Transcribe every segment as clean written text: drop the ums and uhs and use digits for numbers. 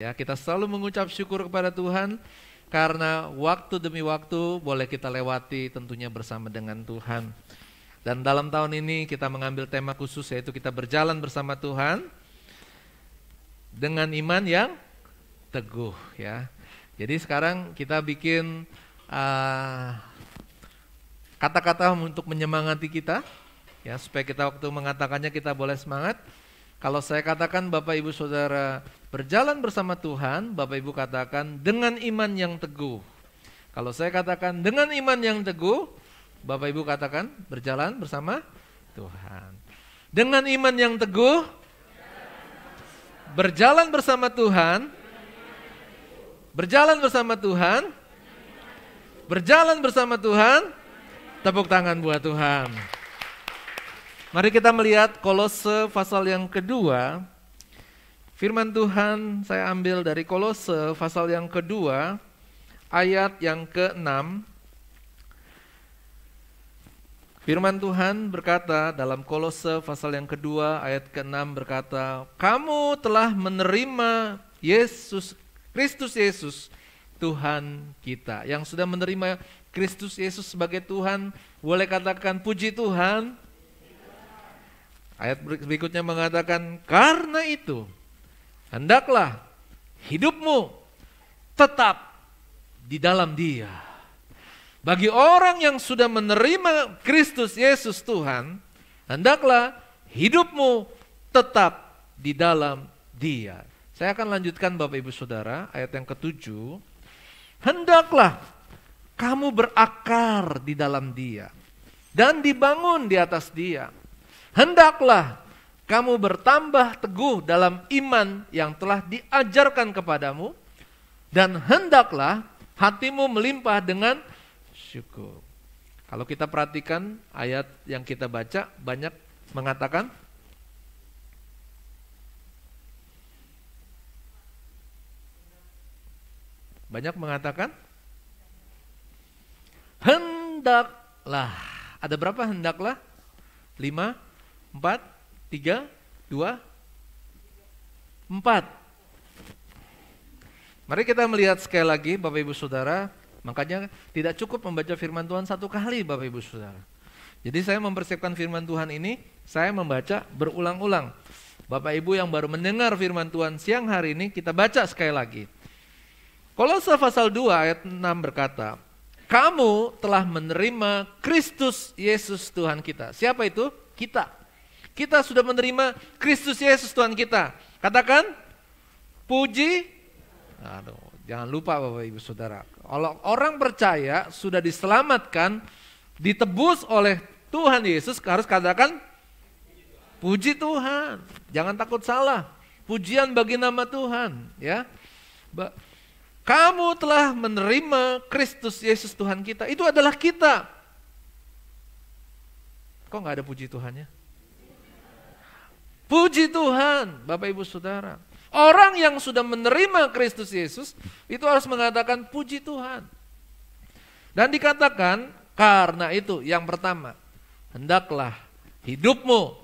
Ya, kita selalu mengucap syukur kepada Tuhan karena waktu demi waktu boleh kita lewati tentunya bersama dengan Tuhan. Dan dalam tahun ini kita mengambil tema khusus, yaitu kita berjalan bersama Tuhan dengan iman yang teguh, ya. Jadi sekarang kita bikin kata-kata untuk menyemangati kita, ya, supaya kita waktu mengatakannya kita boleh semangat. Kalau saya katakan Bapak Ibu Saudara berjalan bersama Tuhan, Bapak Ibu katakan dengan iman yang teguh. Kalau saya katakan dengan iman yang teguh, Bapak Ibu katakan berjalan bersama Tuhan. Dengan iman yang teguh, berjalan bersama Tuhan, berjalan bersama Tuhan, berjalan bersama Tuhan. Tepuk tangan buat Tuhan. Mari kita melihat Kolose pasal yang kedua. Firman Tuhan saya ambil dari Kolose pasal yang kedua, ayat yang ke-6. Firman Tuhan berkata dalam Kolose pasal yang kedua ayat ke-6 berkata, kamu telah menerima Kristus Yesus Tuhan kita. Yang sudah menerima Kristus Yesus sebagai Tuhan, boleh katakan puji Tuhan. Ayat berikutnya mengatakan, karena itu hendaklah hidupmu tetap di dalam Dia. Bagi orang yang sudah menerima Kristus Yesus Tuhan, hendaklah hidupmu tetap di dalam Dia. Saya akan lanjutkan Bapak Ibu Saudara, ayat yang ke-7. Hendaklah kamu berakar di dalam Dia dan dibangun di atas Dia. Hendaklah kamu bertambah teguh dalam iman yang telah diajarkan kepadamu, dan hendaklah hatimu melimpah dengan syukur. Kalau kita perhatikan ayat yang kita baca, banyak mengatakan hendaklah. Ada berapa hendaklah? 5, 4, 3, 2, 4. Mari kita melihat sekali lagi Bapak Ibu Saudara. Makanya tidak cukup membaca firman Tuhan satu kali Bapak Ibu Saudara. Jadi saya mempersiapkan firman Tuhan ini, saya membaca berulang-ulang. Bapak Ibu yang baru mendengar firman Tuhan siang hari ini, kita baca sekali lagi. Kolose pasal 2 ayat 6 berkata, kamu telah menerima Kristus Yesus Tuhan kita. Siapa itu? Kita. Kita sudah menerima Kristus Yesus Tuhan kita. Katakan, puji. Aduh, jangan lupa Bapak Ibu Saudara. Kalau orang percaya sudah diselamatkan, ditebus oleh Tuhan Yesus, harus katakan, puji Tuhan. Jangan takut salah. Pujian bagi nama Tuhan. Ya, kamu telah menerima Kristus Yesus Tuhan kita. Itu adalah kita. Kok nggak ada puji Tuhannya? Puji Tuhan, Bapak Ibu Saudara. Orang yang sudah menerima Kristus Yesus itu harus mengatakan puji Tuhan. Dan dikatakan karena itu yang pertama, hendaklah hidupmu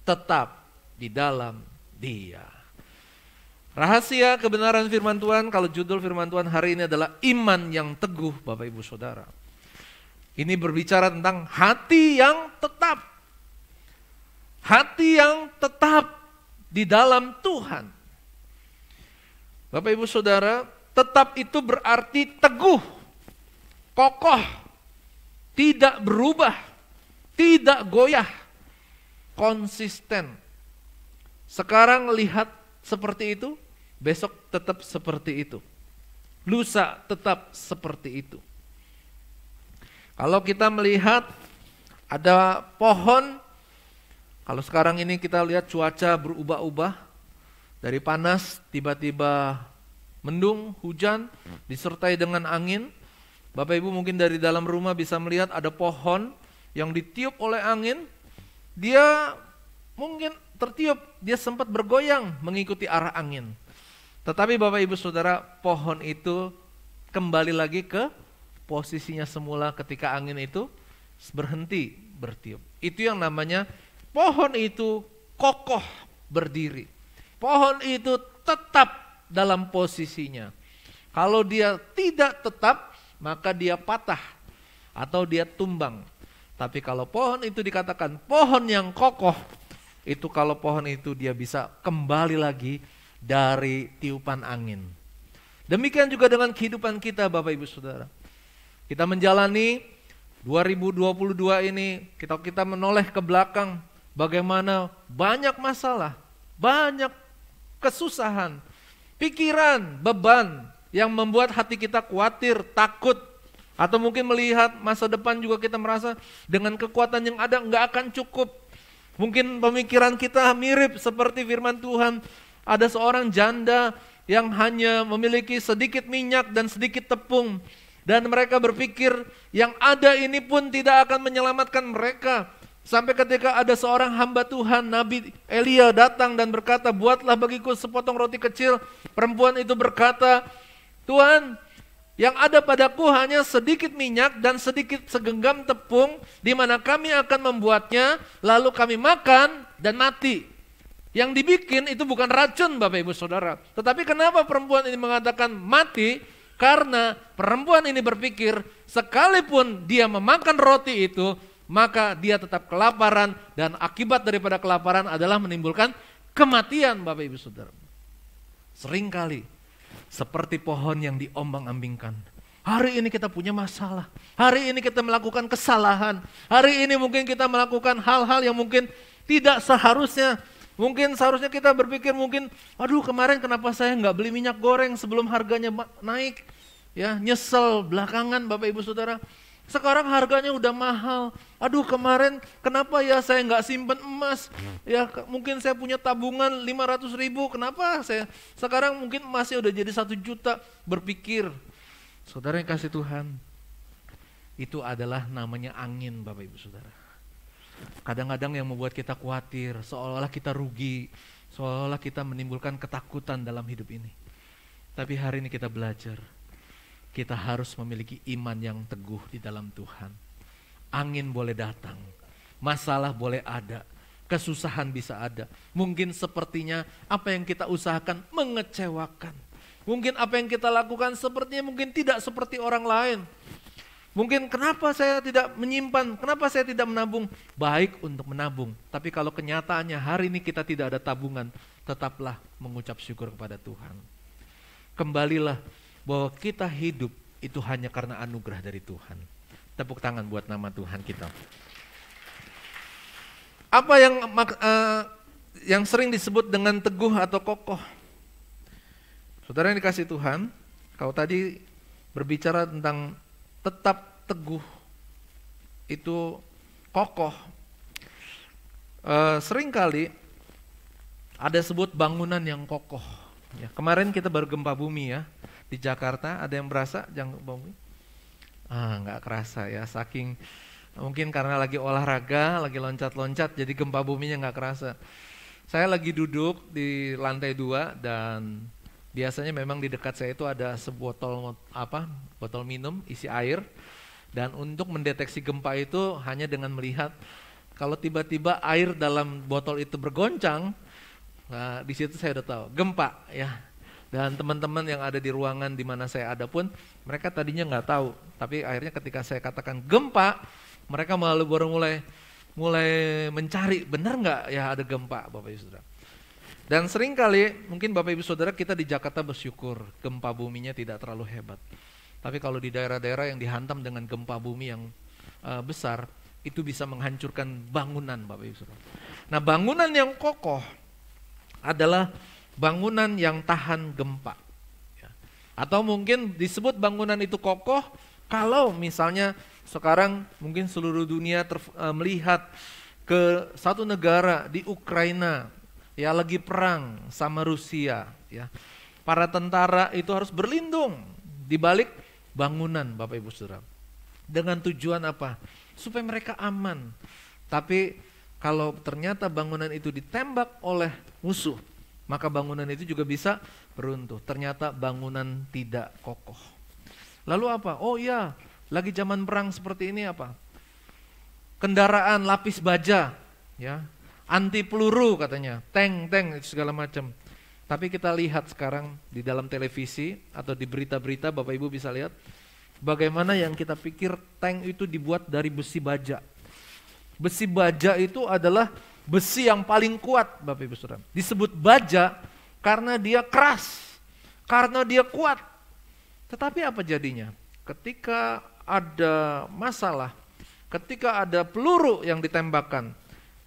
tetap di dalam Dia. Rahasia kebenaran firman Tuhan, kalau judul firman Tuhan hari ini adalah iman yang teguh, Bapak Ibu Saudara. Ini berbicara tentang hati yang tetap. Hati yang tetap di dalam Tuhan. Bapak Ibu Saudara, tetap itu berarti teguh, kokoh, tidak berubah, tidak goyah, konsisten. Sekarang lihat seperti itu, besok tetap seperti itu. Lusa tetap seperti itu. Kalau kita melihat ada pohon, kalau sekarang ini kita lihat cuaca berubah-ubah, dari panas tiba-tiba mendung, hujan, disertai dengan angin. Bapak Ibu mungkin dari dalam rumah bisa melihat ada pohon yang ditiup oleh angin, dia mungkin tertiup, dia sempat bergoyang mengikuti arah angin. Tetapi Bapak Ibu Saudara, pohon itu kembali lagi ke posisinya semula ketika angin itu berhenti bertiup. Itu yang namanya pohon itu kokoh berdiri. Pohon itu tetap dalam posisinya. Kalau dia tidak tetap, maka dia patah atau dia tumbang. Tapi kalau pohon itu dikatakan pohon yang kokoh, itu kalau pohon itu dia bisa kembali lagi dari tiupan angin. Demikian juga dengan kehidupan kita Bapak Ibu Saudara. Kita menjalani 2022 ini, kita menoleh ke belakang, bagaimana banyak masalah, banyak kesusahan, pikiran, beban yang membuat hati kita khawatir, takut, atau mungkin melihat masa depan juga kita merasa dengan kekuatan yang ada nggak akan cukup. Mungkin pemikiran kita mirip seperti firman Tuhan, ada seorang janda yang hanya memiliki sedikit minyak dan sedikit tepung, dan mereka berpikir yang ada ini pun tidak akan menyelamatkan mereka. Sampai ketika ada seorang hamba Tuhan, Nabi Elia datang dan berkata, buatlah bagiku sepotong roti kecil. Perempuan itu berkata, Tuhan, yang ada padaku hanya sedikit minyak dan sedikit segenggam tepung, di mana kami akan membuatnya, lalu kami makan dan mati. Yang dibikin itu bukan racun Bapak Ibu Saudara. Tetapi kenapa perempuan ini mengatakan mati? Karena perempuan ini berpikir sekalipun dia memakan roti itu, maka dia tetap kelaparan, dan akibat daripada kelaparan adalah menimbulkan kematian Bapak Ibu Saudara. Seringkali seperti pohon yang diombang-ambingkan. Hari ini kita punya masalah, hari ini kita melakukan kesalahan, hari ini mungkin kita melakukan hal-hal yang mungkin tidak seharusnya. Mungkin seharusnya kita berpikir aduh kemarin kenapa saya nggak beli minyak goreng sebelum harganya naik. Ya, nyesel belakangan Bapak Ibu Saudara. Sekarang harganya udah mahal. Aduh kemarin kenapa ya saya nggak simpen emas? Ya mungkin saya punya tabungan 500.000. Kenapa saya sekarang mungkin emasnya udah jadi 1 juta. Berpikir, saudara yang kasih Tuhan, itu adalah namanya angin Bapak Ibu Saudara. Kadang-kadang yang membuat kita khawatir, seolah-olah kita rugi, seolah-olah kita menimbulkan ketakutan dalam hidup ini. Tapi hari ini kita belajar, kita harus memiliki iman yang teguh di dalam Tuhan. Angin boleh datang, masalah boleh ada, kesusahan bisa ada. Mungkin sepertinya apa yang kita usahakan mengecewakan. Mungkin apa yang kita lakukan sepertinya mungkin tidak seperti orang lain. Mungkin kenapa saya tidak menyimpan, kenapa saya tidak menabung? Baik untuk menabung, tapi kalau kenyataannya hari ini kita tidak ada tabungan, tetaplah mengucap syukur kepada Tuhan. Kembalilah bahwa kita hidup itu hanya karena anugerah dari Tuhan. Tepuk tangan buat nama Tuhan kita. Apa yang sering disebut dengan teguh atau kokoh? Saudara yang dikasih Tuhan, kau tadi berbicara tentang tetap teguh, itu kokoh. Seringkali ada sebut bangunan yang kokoh. Ya, kemarin kita baru gempa bumi ya di Jakarta. Ada yang berasa gempa bumi? Nggak kerasa ya, saking mungkin karena lagi olahraga, lagi loncat-loncat, jadi gempa buminya nggak kerasa. Saya lagi duduk di lantai 2 dan biasanya memang di dekat saya itu ada sebotol botol minum isi air, dan untuk mendeteksi gempa itu hanya dengan melihat kalau tiba-tiba air dalam botol itu bergoncang, nah di situ saya udah tahu gempa ya. Dan teman-teman yang ada di ruangan di mana saya ada pun mereka tadinya nggak tahu, tapi akhirnya ketika saya katakan gempa, mereka malah baru mulai mencari benar nggak ya ada gempa Bapak Ibu Saudara. Dan seringkali mungkin Bapak Ibu Saudara kita di Jakarta bersyukur gempa buminya tidak terlalu hebat. Tapi kalau di daerah-daerah yang dihantam dengan gempa bumi yang besar, itu bisa menghancurkan bangunan Bapak Ibu Saudara. Nah bangunan yang kokoh adalah bangunan yang tahan gempa. Ya. Atau mungkin disebut bangunan itu kokoh kalau misalnya sekarang mungkin seluruh dunia melihat ke satu negara di Ukraina, ya lagi perang sama Rusia, ya. Para tentara itu harus berlindung di balik bangunan Bapak Ibu Saudara. Dengan tujuan apa? Supaya mereka aman. Tapi kalau ternyata bangunan itu ditembak oleh musuh, maka bangunan itu juga bisa runtuh. Ternyata bangunan tidak kokoh. Lalu apa? Oh iya, lagi zaman perang seperti ini apa? Kendaraan lapis baja, ya. Anti peluru katanya, tank segala macam. Tapi kita lihat sekarang di dalam televisi atau di berita-berita, Bapak Ibu bisa lihat bagaimana yang kita pikir tank itu dibuat dari besi baja. Besi baja itu adalah besi yang paling kuat, Bapak Ibu Saudara. Disebut baja karena dia keras, karena dia kuat. Tetapi apa jadinya? Ketika ada masalah, ketika ada peluru yang ditembakkan,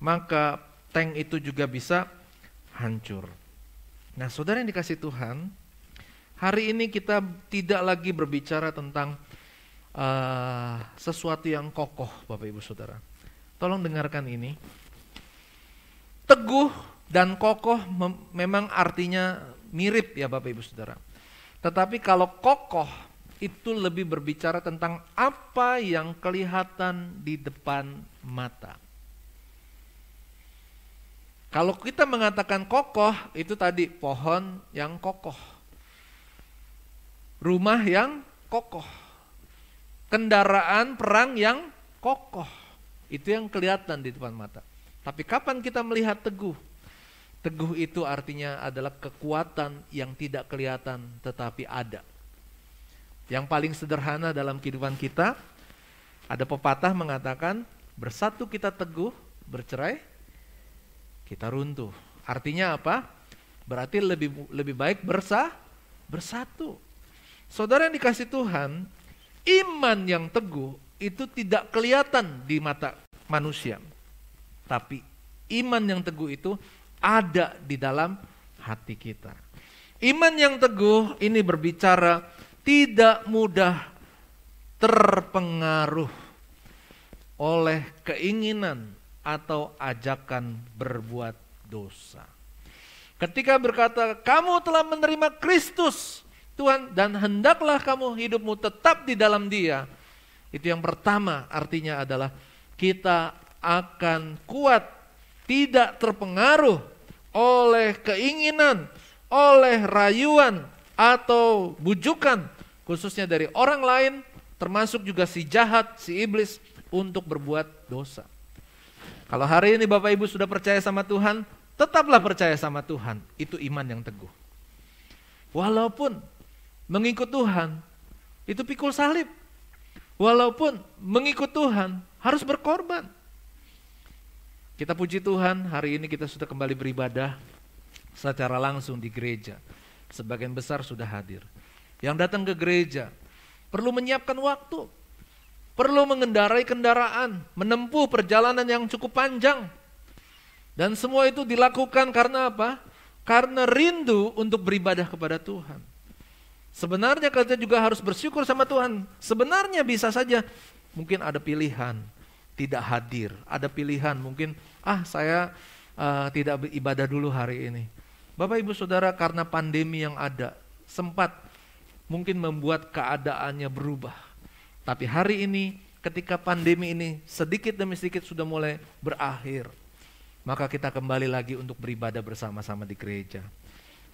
maka tank itu juga bisa hancur. Nah, saudara yang dikasih Tuhan, hari ini kita tidak lagi berbicara tentang sesuatu yang kokoh, Bapak Ibu Saudara. Tolong dengarkan ini. Teguh dan kokoh memang artinya mirip ya Bapak Ibu Saudara. Tetapi kalau kokoh itu lebih berbicara tentang apa yang kelihatan di depan mata. Kalau kita mengatakan kokoh, itu tadi pohon yang kokoh, rumah yang kokoh, kendaraan perang yang kokoh, itu yang kelihatan di depan mata. Tapi kapan kita melihat teguh? Teguh itu artinya adalah kekuatan yang tidak kelihatan tetapi ada. Yang paling sederhana dalam kehidupan kita, ada pepatah mengatakan, bersatu kita teguh, bercerai kita runtuh. Artinya apa? Berarti lebih baik bersatu. Saudara yang dikasih Tuhan, iman yang teguh itu tidak kelihatan di mata manusia. Tapi iman yang teguh itu ada di dalam hati kita. Iman yang teguh ini berbicara tidak mudah terpengaruh oleh keinginan atau ajakan berbuat dosa. Ketika berkata, kamu telah menerima Kristus, Tuhan, dan hendaklah kamu hidupmu tetap di dalam Dia. Itu yang pertama, artinya adalah kita akan kuat, tidak terpengaruh oleh keinginan, oleh rayuan, atau bujukan, khususnya dari orang lain, termasuk juga si jahat, si iblis, untuk berbuat dosa. Kalau hari ini Bapak Ibu sudah percaya sama Tuhan, tetaplah percaya sama Tuhan. Itu iman yang teguh. Walaupun mengikut Tuhan, itu pikul salib. Walaupun mengikut Tuhan, harus berkorban. Kita puji Tuhan, hari ini kita sudah kembali beribadah secara langsung di gereja. Sebagian besar sudah hadir. Yang datang ke gereja, perlu menyiapkan waktu. Perlu mengendarai kendaraan, menempuh perjalanan yang cukup panjang. Dan semua itu dilakukan karena apa? Karena rindu untuk beribadah kepada Tuhan. Sebenarnya kita juga harus bersyukur sama Tuhan. Sebenarnya bisa saja mungkin ada pilihan tidak hadir. Ada pilihan mungkin saya tidak beribadah dulu hari ini. Bapak Ibu Saudara, karena pandemi yang ada sempat mungkin membuat keadaannya berubah. Tapi hari ini ketika pandemi ini sedikit demi sedikit sudah mulai berakhir, maka kita kembali lagi untuk beribadah bersama-sama di gereja.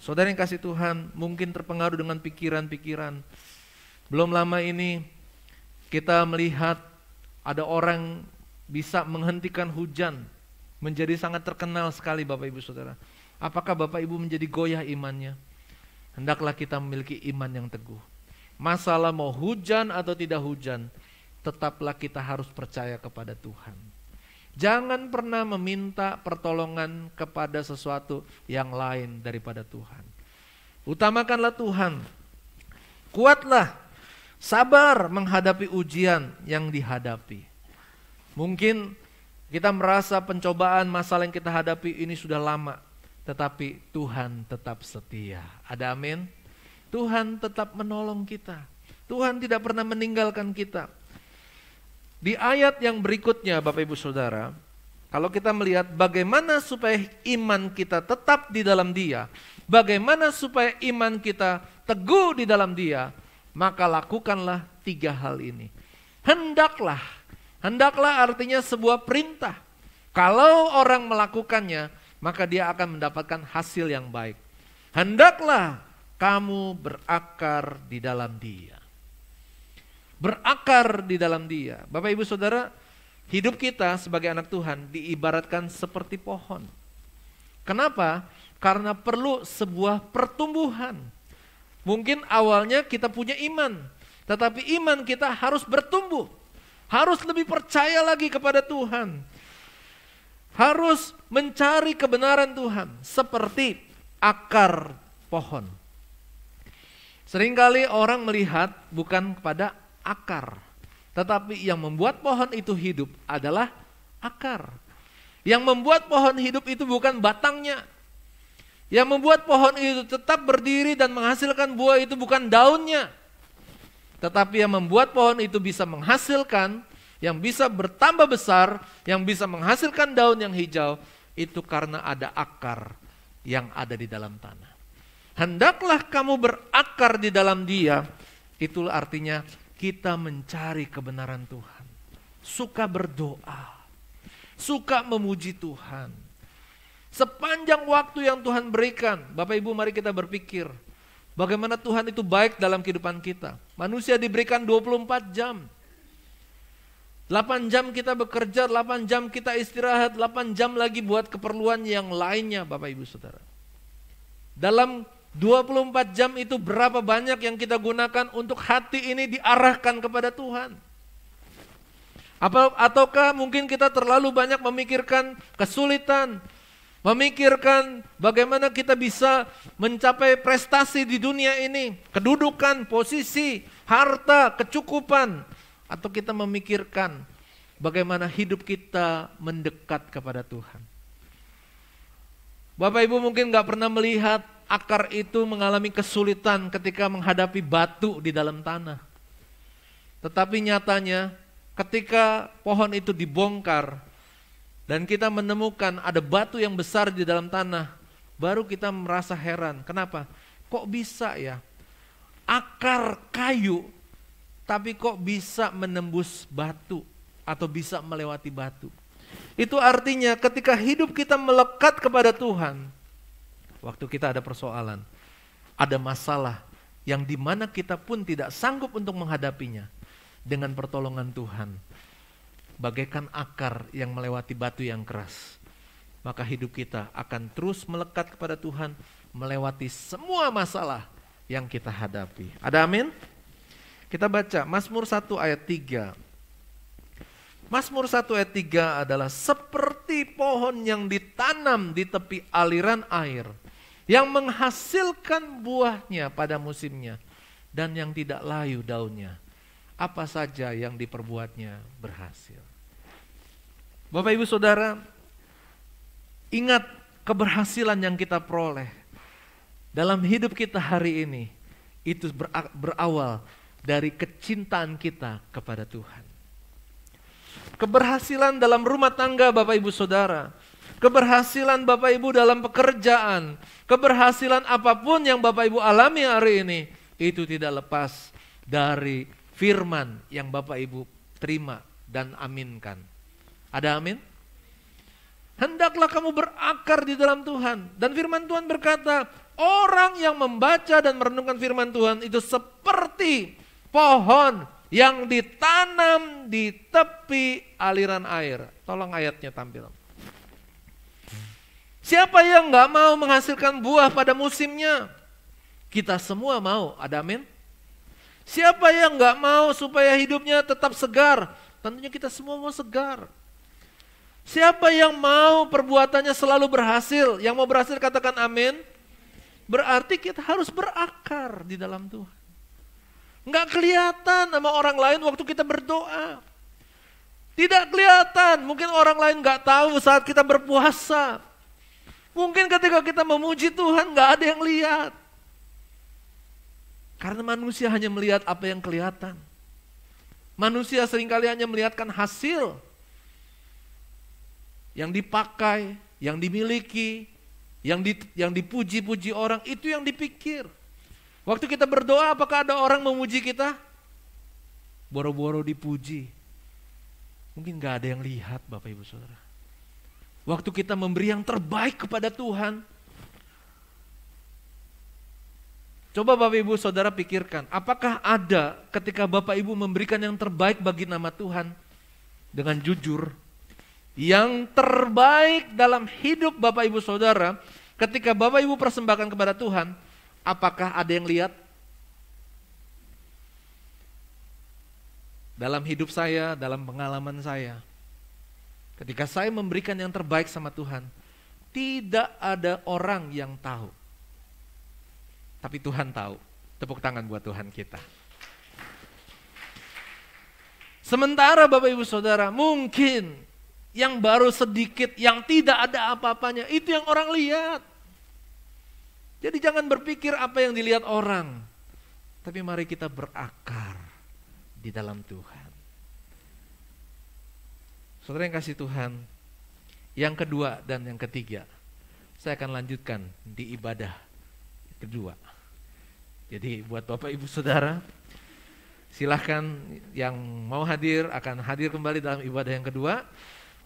Saudara yang kasih Tuhan, mungkin terpengaruh dengan pikiran-pikiran. Belum lama ini kita melihat ada orang bisa menghentikan hujan, menjadi sangat terkenal sekali Bapak Ibu Saudara. Apakah Bapak Ibu menjadi goyah imannya? Hendaklah kita memiliki iman yang teguh. Masalah mau hujan atau tidak hujan, tetaplah kita harus percaya kepada Tuhan. Jangan pernah meminta pertolongan kepada sesuatu yang lain daripada Tuhan. Utamakanlah Tuhan. Kuatlah, sabar menghadapi ujian yang dihadapi. Mungkin kita merasa pencobaan masalah yang kita hadapi ini sudah lama, tetapi Tuhan tetap setia. Ada amin? Tuhan tetap menolong kita. Tuhan tidak pernah meninggalkan kita. Di ayat yang berikutnya Bapak Ibu Saudara, kalau kita melihat bagaimana supaya iman kita tetap di dalam Dia, bagaimana supaya iman kita teguh di dalam Dia, maka lakukanlah 3 hal ini. Hendaklah artinya sebuah perintah. Kalau orang melakukannya, maka dia akan mendapatkan hasil yang baik. Hendaklah kamu berakar di dalam Dia. Berakar di dalam Dia. Bapak Ibu Saudara, hidup kita sebagai anak Tuhan diibaratkan seperti pohon. Kenapa? Karena perlu sebuah pertumbuhan. Mungkin awalnya kita punya iman, tetapi iman kita harus bertumbuh. Harus lebih percaya lagi kepada Tuhan. Harus mencari kebenaran Tuhan. Seperti akar pohon. Seringkali orang melihat bukan kepada akar. Tetapi yang membuat pohon itu hidup adalah akar. Yang membuat pohon hidup itu bukan batangnya. Yang membuat pohon itu tetap berdiri dan menghasilkan buah itu bukan daunnya. Tetapi yang membuat pohon itu bisa menghasilkan, yang bisa bertambah besar, yang bisa menghasilkan daun yang hijau, itu karena ada akar yang ada di dalam tanah. Hendaklah kamu berakar di dalam Dia, itulah artinya kita mencari kebenaran Tuhan. Suka berdoa, suka memuji Tuhan. Sepanjang waktu yang Tuhan berikan, Bapak Ibu mari kita berpikir, bagaimana Tuhan itu baik dalam kehidupan kita. Manusia diberikan 24 jam. 8 jam kita bekerja, 8 jam kita istirahat, 8 jam lagi buat keperluan yang lainnya Bapak Ibu Saudara. Dalam 24 jam itu berapa banyak yang kita gunakan untuk hati ini diarahkan kepada Tuhan? Ataukah mungkin kita terlalu banyak memikirkan kesulitan, memikirkan bagaimana kita bisa mencapai prestasi di dunia ini, kedudukan, posisi, harta, kecukupan, atau kita memikirkan bagaimana hidup kita mendekat kepada Tuhan. Bapak Ibu mungkin gak pernah melihat akar itu mengalami kesulitan ketika menghadapi batu di dalam tanah. Tetapi nyatanya ketika pohon itu dibongkar, dan kita menemukan ada batu yang besar di dalam tanah, baru kita merasa heran. Kenapa? Kok bisa ya? Akar kayu, tapi kok bisa menembus batu atau bisa melewati batu? Itu artinya ketika hidup kita melekat kepada Tuhan, waktu kita ada persoalan, ada masalah yang dimana kita pun tidak sanggup untuk menghadapinya, dengan pertolongan Tuhan, bagaikan akar yang melewati batu yang keras, maka hidup kita akan terus melekat kepada Tuhan, melewati semua masalah yang kita hadapi. Ada amin? Kita baca Mazmur 1 ayat 3. Mazmur 1 ayat 3 adalah seperti pohon yang ditanam di tepi aliran air, yang menghasilkan buahnya pada musimnya, dan yang tidak layu daunnya. Apa saja yang diperbuatnya berhasil. Bapak Ibu Saudara, ingat keberhasilan yang kita peroleh dalam hidup kita hari ini, itu berawal dari kecintaan kita kepada Tuhan. Keberhasilan dalam rumah tangga Bapak Ibu Saudara, keberhasilan Bapak Ibu dalam pekerjaan, keberhasilan apapun yang Bapak Ibu alami hari ini, itu tidak lepas dari firman yang Bapak Ibu terima dan aminkan. Ada amin? Hendaklah kamu berakar di dalam Tuhan. Dan firman Tuhan berkata, orang yang membaca dan merenungkan firman Tuhan itu seperti pohon yang ditanam di tepi aliran air. Tolong ayatnya tampil. Siapa yang gak mau menghasilkan buah pada musimnya? Kita semua mau, ada amin? Siapa yang gak mau supaya hidupnya tetap segar? Tentunya kita semua mau segar. Siapa yang mau perbuatannya selalu berhasil? Yang mau berhasil katakan amin. Berarti kita harus berakar di dalam Tuhan. Nggak kelihatan sama orang lain waktu kita berdoa. Tidak kelihatan, mungkin orang lain nggak tahu saat kita berpuasa. Mungkin ketika kita memuji Tuhan nggak ada yang lihat. Karena manusia hanya melihat apa yang kelihatan. Manusia seringkali hanya melihatkan hasil yang dipakai, yang dimiliki, yang dipuji-puji orang, itu yang dipikir. Waktu kita berdoa, apakah ada orang memuji kita? Boro-boro dipuji. Mungkin gak ada yang lihat Bapak Ibu Saudara. Waktu kita memberi yang terbaik kepada Tuhan, coba Bapak Ibu Saudara pikirkan, apakah ada ketika Bapak Ibu memberikan yang terbaik bagi nama Tuhan dengan jujur, yang terbaik dalam hidup Bapak Ibu Saudara, Ketika Bapak Ibu persembahkan kepada Tuhan, apakah ada yang lihat? Dalam hidup saya, dalam pengalaman saya, ketika saya memberikan yang terbaik sama Tuhan, tidak ada orang yang tahu. Tapi Tuhan tahu. Tepuk tangan buat Tuhan kita. Sementara Bapak Ibu Saudara, mungkin yang baru sedikit, yang tidak ada apa-apanya, itu yang orang lihat. Jadi jangan berpikir apa yang dilihat orang. Tapi mari kita berakar di dalam Tuhan. Saudara yang kasih Tuhan, yang kedua dan yang ketiga, saya akan lanjutkan di ibadah kedua. Jadi buat Bapak Ibu Saudara, silahkan yang mau hadir akan hadir kembali dalam ibadah yang kedua.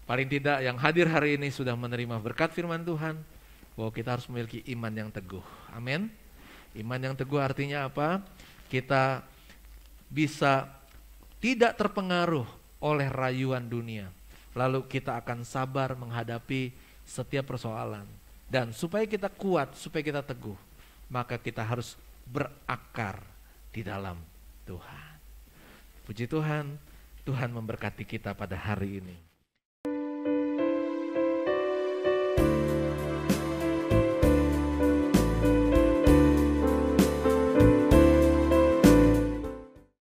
Paling tidak yang hadir hari ini sudah menerima berkat firman Tuhan, bahwa kita harus memiliki iman yang teguh. Amin. Iman yang teguh artinya apa? Kita bisa tidak terpengaruh oleh rayuan dunia. Lalu kita akan sabar menghadapi setiap persoalan. Dan supaya kita kuat, supaya kita teguh, maka kita harus berakar di dalam Tuhan. Puji Tuhan, Tuhan memberkati kita pada hari ini.